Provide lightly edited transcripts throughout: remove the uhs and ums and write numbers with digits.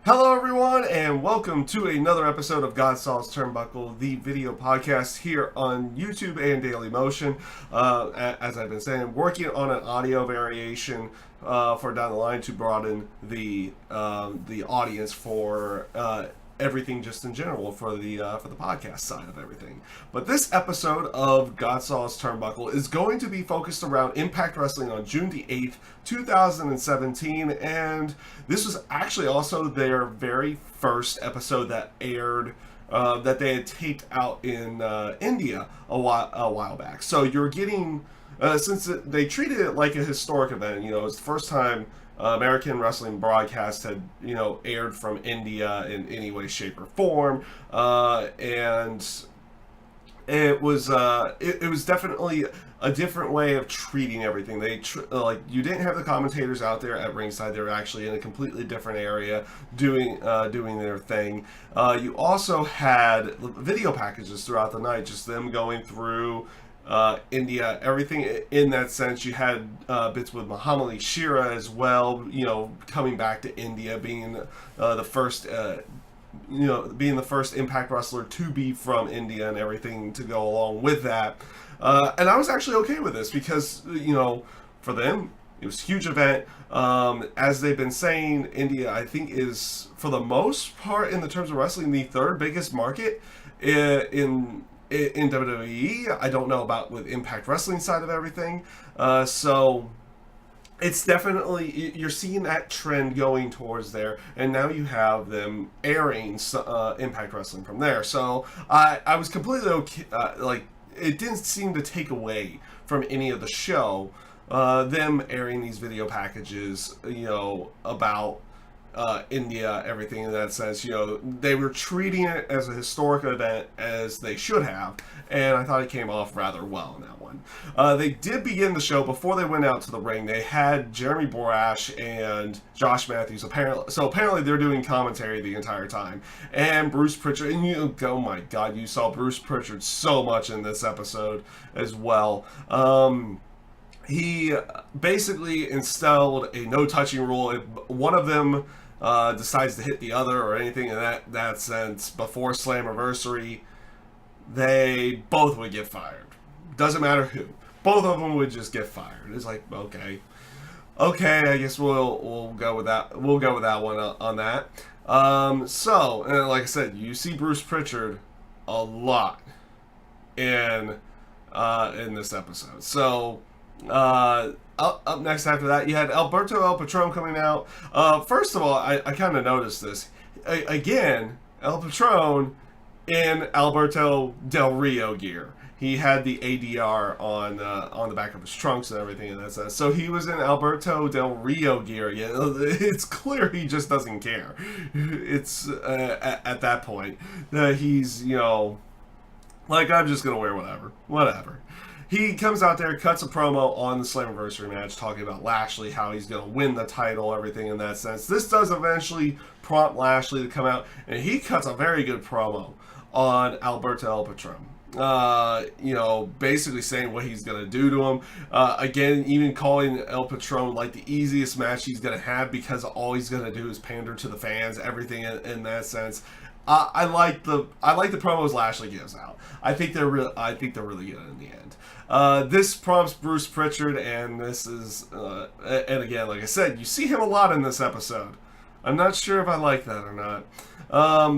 Hello, everyone, and welcome to another episode of GodSaw's Turnbuckle, the video podcast here on YouTube and Daily Motion. As I've been saying, working on an audio variation for down the line to broaden the audience for everything just in general for the podcast side of everything. But this episode of GodSaw's Turnbuckle is going to be focused around Impact Wrestling on June the 8th, 2017, and this was actually also their very first episode that aired that they had taped out in India a while back. So you're getting since they treated it like a historic event, it's the first time American wrestling broadcast had, aired from India in any way, shape, or form, and it was definitely a different way of treating everything. You didn't have the commentators out there at ringside; they were actually in a completely different area doing their thing. You also had video packages throughout the night, just them going through India, everything in that sense. You had bits with Muhammad Ali Shira as well, coming back to India, being the first Impact wrestler to be from India and everything to go along with that. And I was actually okay with this because, for them, it was a huge event. As they've been saying, India, I think, is, for the most part, in the terms of wrestling, the third biggest market in WWE. I don't know about with Impact Wrestling side of everything. So it's definitely, you're seeing that trend going towards there, and now you have them airing Impact Wrestling from there. So I was completely okay. It didn't seem to take away from any of the show, them airing these video packages, about India, everything in that sense. They were treating it as a historic event, as they should have, and I thought it came off rather well in that one. They did begin the show before they went out to the ring. They had Jeremy Borash and Josh Matthews apparently they're doing commentary the entire time, and Bruce Prichard. And oh my God, you saw Bruce Prichard so much in this episode as well. He basically instilled a no-touching rule. If one of them decides to hit the other or anything in that sense before Slammiversary, they both would get fired. Doesn't matter who. Both of them would just get fired. It's like, okay, I guess we'll go with that. We'll go with that one on that. So, and like I said, you see Bruce Prichard a lot in this episode. So, up next after that, you had Alberto El Patron coming out. First of all, I kind of noticed this. Again, El Patron in Alberto Del Rio gear. He had the ADR on the back of his trunks and everything in that sense. So he was in Alberto Del Rio gear. Yeah, it's clear he just doesn't care. It's at that point that he's, like, I'm just gonna wear whatever. He comes out there, cuts a promo on the Slammiversary match, talking about Lashley, how he's going to win the title, everything in that sense. This does eventually prompt Lashley to come out, and he cuts a very good promo on Alberto El Patron. Basically saying what he's going to do to him. Again, even calling El Patron like the easiest match he's going to have because all he's going to do is pander to the fans, everything in that sense. I like the promos Lashley gives out. I think they're really good in the end. This prompts Bruce Prichard, and this is and again, like I said, you see him a lot in this episode. I'm not sure if I like that or not.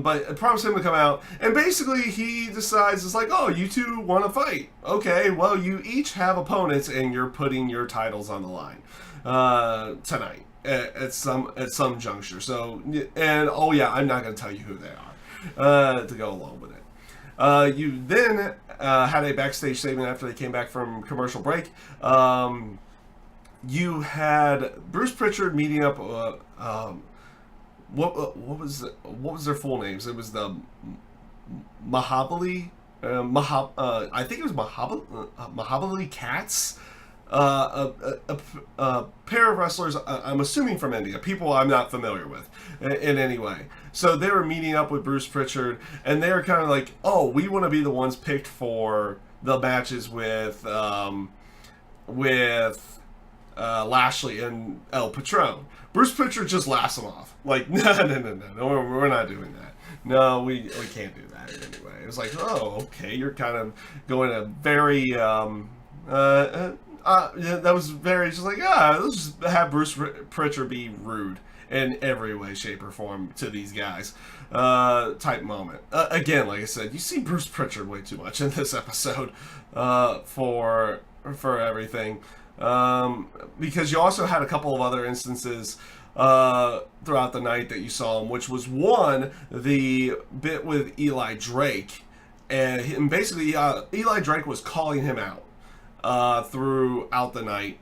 But it prompts him to come out, and basically he decides, it's like, oh, you two want to fight. Okay, well, you each have opponents, and you're putting your titles on the line tonight at some juncture. So, and oh yeah, I'm not going to tell you who they are to go along with it. You then had a backstage statement after they came back from commercial break. You had Bruce Prichard meeting up. What was their full names? It was the Mahabali. I think it was Mahabali Cats. A pair of wrestlers, I'm assuming from India, people I'm not familiar with in any way. So they were meeting up with Bruce Prichard, and they were kind of like, oh, we want to be the ones picked for the matches with Lashley and El Patron. Bruce Prichard just laughs him off. Like, no, we're not doing that. No, we can't do that anyway. It was like, oh, okay, you're kind of going a very, that was very, just like, let's just have Bruce Prichard be rude in every way, shape, or form to these guys, type moment. Again, like I said, you see Bruce Prichard way too much in this episode, for everything. Because you also had a couple of other instances throughout the night that you saw him, which was one, the bit with Eli Drake, and basically Eli Drake was calling him out throughout the night,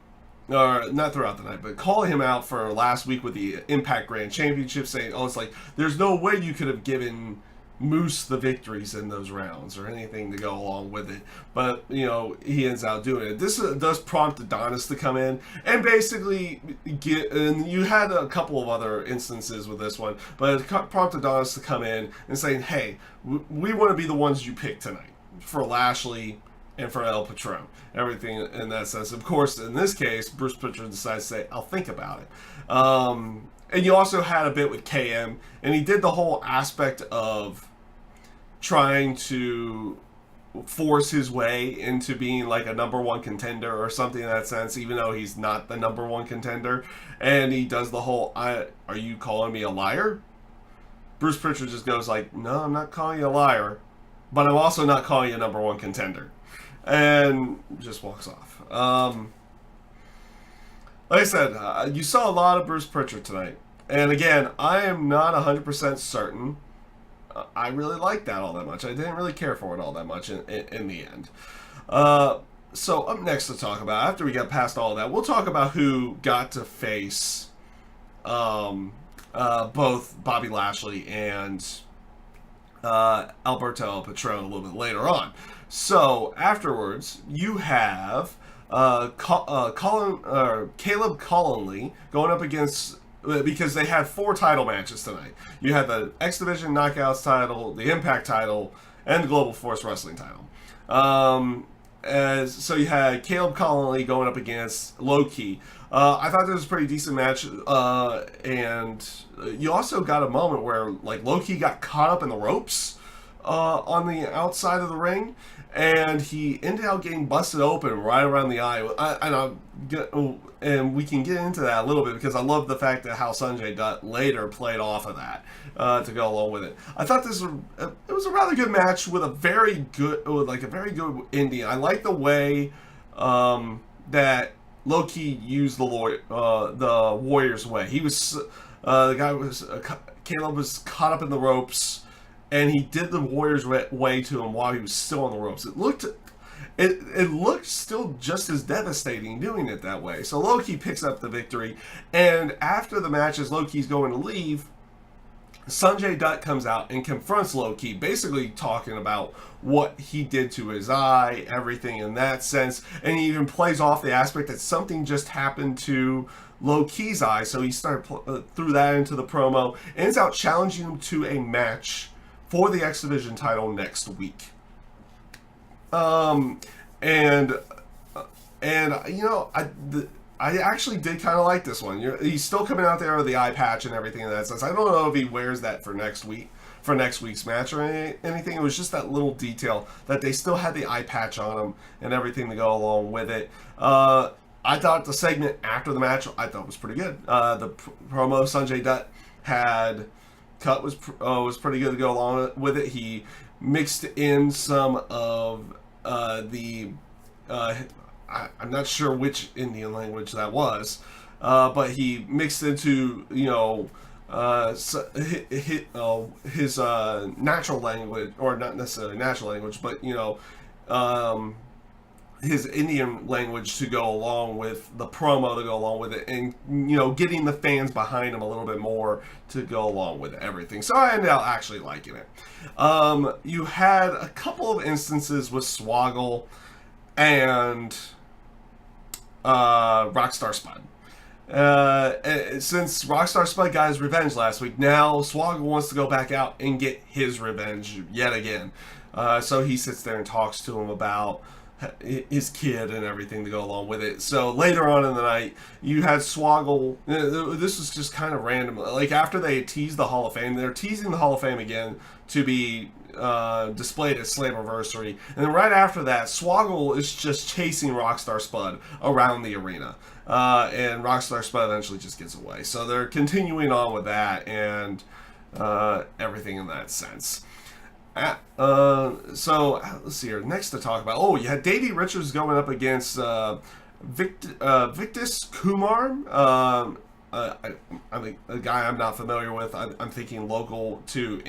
or not throughout the night, but calling him out for last week with the Impact Grand Championship, saying, oh, it's like, there's no way you could have given Moose the victories in those rounds or anything to go along with it, but he ends up doing it. This does prompt Adonis to come in and basically and you had a couple of other instances with this one, but it prompted Adonis to come in and saying, hey, we want to be the ones you pick tonight for Lashley and for El Patron, everything in that sense. Of course, in this case, Bruce Prichard decides to say, I'll think about it. And you also had a bit with KM, and he did the whole aspect of trying to force his way into being like a number one contender or something in that sense, even though he's not the number one contender. And he does the whole, are you calling me a liar? Bruce Prichard just goes like, no, I'm not calling you a liar, but I'm also not calling you a number one contender. And just walks off. Like I said, you saw a lot of Bruce Prichard tonight. And again, I am not 100% certain I really liked that all that much. I didn't really care for it all that much in the end. So up next to talk about, after we get past all that, we'll talk about who got to face both Bobby Lashley and Alberto El Patron a little bit later on. So afterwards, you have Caleb Konley going up against, because they had 4 title matches tonight. You had the X Division Knockouts title, the Impact title, and the Global Force Wrestling title. So you had Caleb Konley going up against Loki. I thought this was a pretty decent match, and you also got a moment where like Loki got caught up in the ropes on the outside of the ring, and he ended up getting busted open right around the eye. And we can get into that a little bit because I love the fact that how Sanjay Dutt later played off of that to go along with it. I thought it was a rather good match with a very good ending. I like the way that Loki used the Warrior's way. He was Caleb was caught up in the ropes, and he did the Warrior's way to him while he was still on the ropes. It looked still just as devastating doing it that way. So Loki picks up the victory, and after the match, as Loki's going to leave, Sanjay Dutt comes out and confronts Loki, basically talking about what he did to his eye, everything in that sense, and he even plays off the aspect that something just happened to Loki's eye, so he started threw that into the promo, ends out challenging him to a match for the X Division title next week. I actually did kind of like this one. He's still coming out there with the eye patch and everything in that sense. I don't know if he wears that for next week's match or anything. It was just that little detail that they still had the eye patch on him and everything to go along with it. I thought the segment after the match was pretty good. The promo Sanjay Dutt had cut was pretty good to go along with it. He mixed in some of I'm not sure which Indian language that was, but he mixed into his natural language, or not necessarily natural language, but his Indian language to go along with the promo to go along with it, and getting the fans behind him a little bit more to go along with everything. So I ended up actually liking it. You had a couple of instances with Swoggle and Rockstar Spud. Since Rockstar Spud got his revenge last week, now Swoggle wants to go back out and get his revenge yet again. So he sits there and talks to him about his kid and everything to go along with it. So later on in the night, you had Swoggle. This was just kind of random. Like after they teased the Hall of Fame, they're teasing the Hall of Fame again to be displayed at Slammiversary. And then right after that, Swoggle is just chasing Rockstar Spud around the arena. And Rockstar Spud eventually just gets away. So they're continuing on with that and everything in that sense. So let's see here. Next to talk about, you had Davey Richards going up against Victus Kumar. I'm a guy I'm not familiar with. I'm thinking local to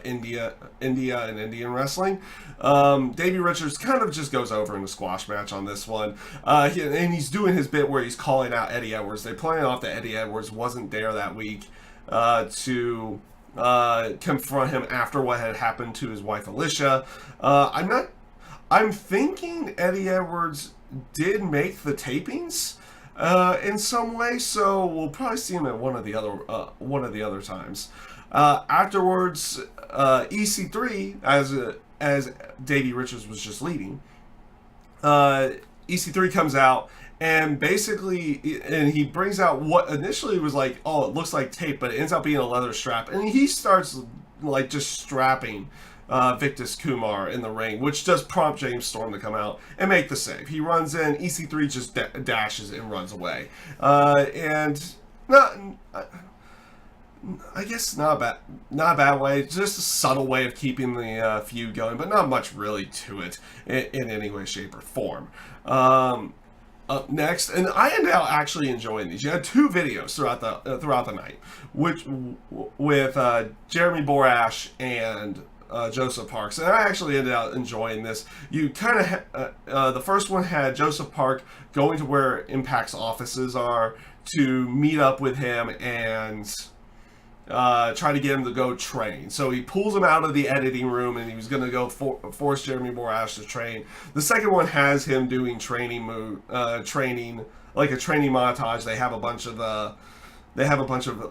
India and Indian wrestling. Davey Richards kind of just goes over in a squash match on this one. And he's doing his bit where he's calling out Eddie Edwards. They're playing off that Eddie Edwards wasn't there that week to confront him after what had happened to his wife Alicia. I'm thinking Eddie Edwards did make the tapings in some way, so we'll probably see him at one of the other times. Afterwards, EC3, as Davey Richards was just leaving, EC3 comes out. And basically, and he brings out what initially was like, it looks like tape, but it ends up being a leather strap. And he starts like just strapping Victus Kumar in the ring, which does prompt James Storm to come out and make the save. He runs in, EC3 just dashes and runs away. And I guess not a bad way, just a subtle way of keeping the feud going, but not much really to it in any way, shape, or form. Up next, and I ended up actually enjoying these. You had two videos throughout the night, which with Jeremy Borash and Joseph Parks, and I actually ended up enjoying this. You kind of the first one had Joseph Park going to where Impact's offices are to meet up with him and try to get him to go train. So he pulls him out of the editing room and he was going to go force Jeremy Borash to train. The second one has him doing training, like a training montage. They have a bunch of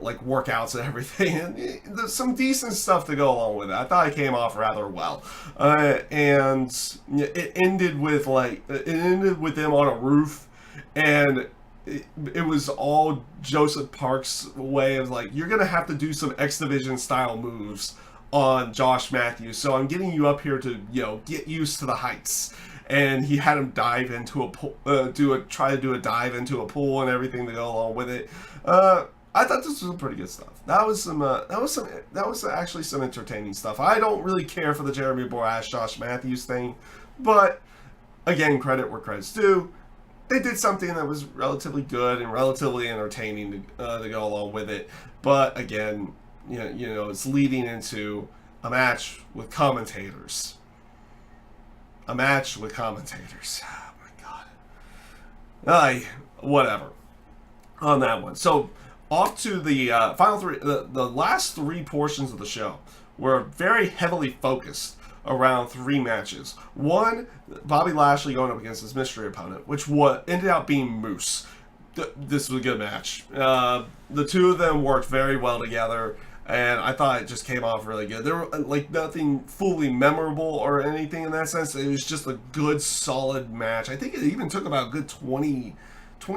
like workouts and everything, and there's some decent stuff to go along with it. I thought it came off rather well, and it ended with them on a roof, and it was all Joseph Parks' way of like, you're gonna have to do some X Division style moves on Josh Matthews, so I'm getting you up here to get used to the heights. And he had him dive into a pool, try to do a dive into a pool and everything to go along with it. I thought this was some pretty good stuff. That was actually some entertaining stuff. I don't really care for the Jeremy Borash, Josh Matthews thing, but again, credit where credit's due. They did something that was relatively good and relatively entertaining to go along with it. But again, it's leading into a match with commentators. Oh my god. Whatever. On that one. So off to the final three. The last three portions of the show were very heavily focused around three matches. One, Bobby Lashley going up against his mystery opponent, which ended up being Moose. This was a good match. The two of them worked very well together, and I thought it just came off really good. There were like nothing fully memorable or anything in that sense. It was just a good, solid match. I think it even took about a good 20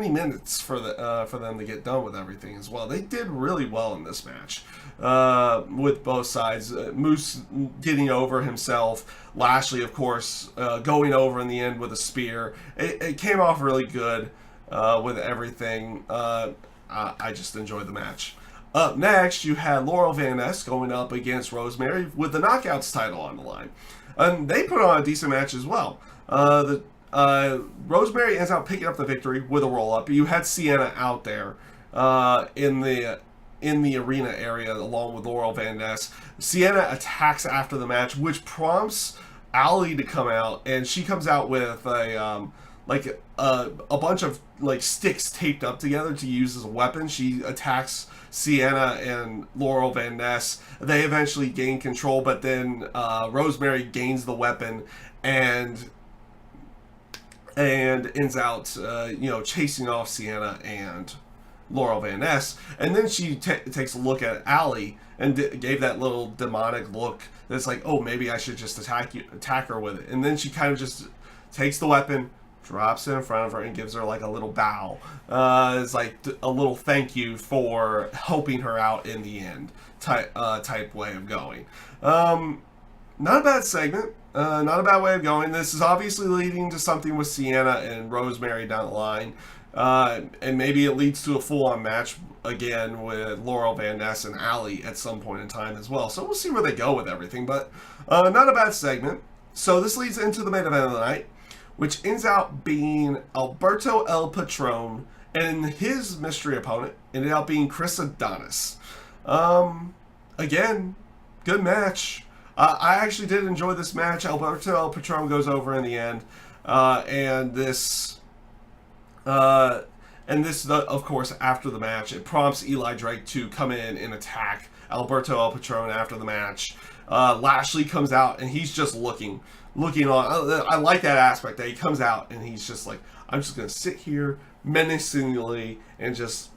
minutes for them to get done with everything as well. They did really well in this match with both sides. Moose getting over himself. Lashley, of course, going over in the end with a spear. It came off really good with everything. I just enjoyed the match. Up next, you had Laurel Van Ness going up against Rosemary with the Knockouts title on the line. And they put on a decent match as well. Rosemary ends up picking up the victory with a roll-up. You had Sienna out there in the arena area along with Laurel Van Ness. Sienna attacks after the match, which prompts Allie to come out, and she comes out with a bunch of like sticks taped up together to use as a weapon. She attacks Sienna and Laurel Van Ness. They eventually gain control, but then Rosemary gains the weapon and ends out chasing off Sienna and Laurel Van Ness. And then she takes a look at Allie and gave that little demonic look that's like, oh, maybe I should just attack her with it. And then she kind of just takes the weapon, drops it in front of her, and gives her like a little bow. It's like a little thank you for helping her out in the end type way of going. Not a bad segment. Not a bad way of going. This is obviously leading to something with Sienna and Rosemary down the line. And maybe it leads to a full-on match again with Laurel, Van Ness, and Allie at some point in time as well. So we'll see where they go with everything. But not a bad segment. So this leads into the main event of the night, which ends out being Alberto El Patron and his mystery opponent ended up being Chris Adonis. Again, good match. I actually did enjoy this match. Alberto El Patron goes over in the end, and this, of course, after the match, it prompts Eli Drake to come in and attack Alberto El Patron after the match. Lashley comes out, and he's just looking on. I like that aspect that he comes out, and he's just like, I'm just going to sit here menacingly and just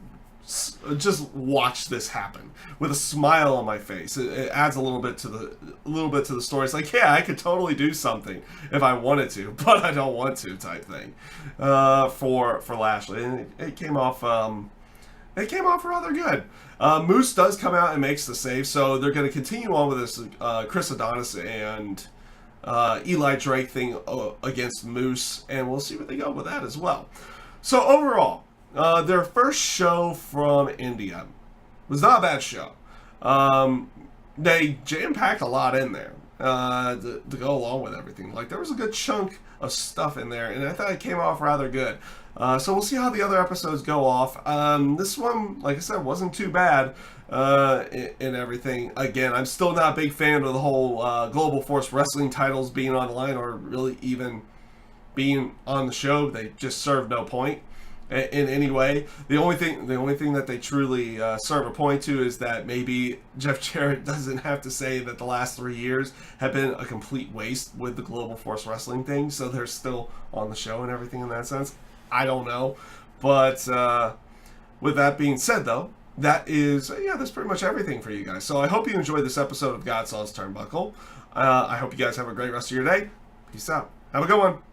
watch this happen with a smile on my face. It adds a little bit to the story. It's like, yeah, I could totally do something if I wanted to, but I don't want to type thing for Lashley, and it came off rather good. Moose does come out and makes the save, so they're going to continue on with this Chris Adonis and Eli Drake thing against Moose, and we'll see where they go with that as well. So overall, their first show from India was not a bad show. They jam-packed a lot in there to go along with everything. Like, there was a good chunk of stuff in there, and I thought it came off rather good. So we'll see how the other episodes go off. This one, like I said, wasn't too bad in everything. Again, I'm still not a big fan of the whole Global Force Wrestling titles being on the line, or really even being on the show. They just serve no point in any way. The only thing that they truly serve a point to is that maybe Jeff Jarrett doesn't have to say that the last 3 years have been a complete waste with the Global Force Wrestling thing, so they're still on the show and everything in that sense. I don't know. But with that being said, though, that's pretty much everything for you guys. So I hope you enjoyed this episode of GodSaw's Turnbuckle. I hope you guys have a great rest of your day. Peace out. Have a good one.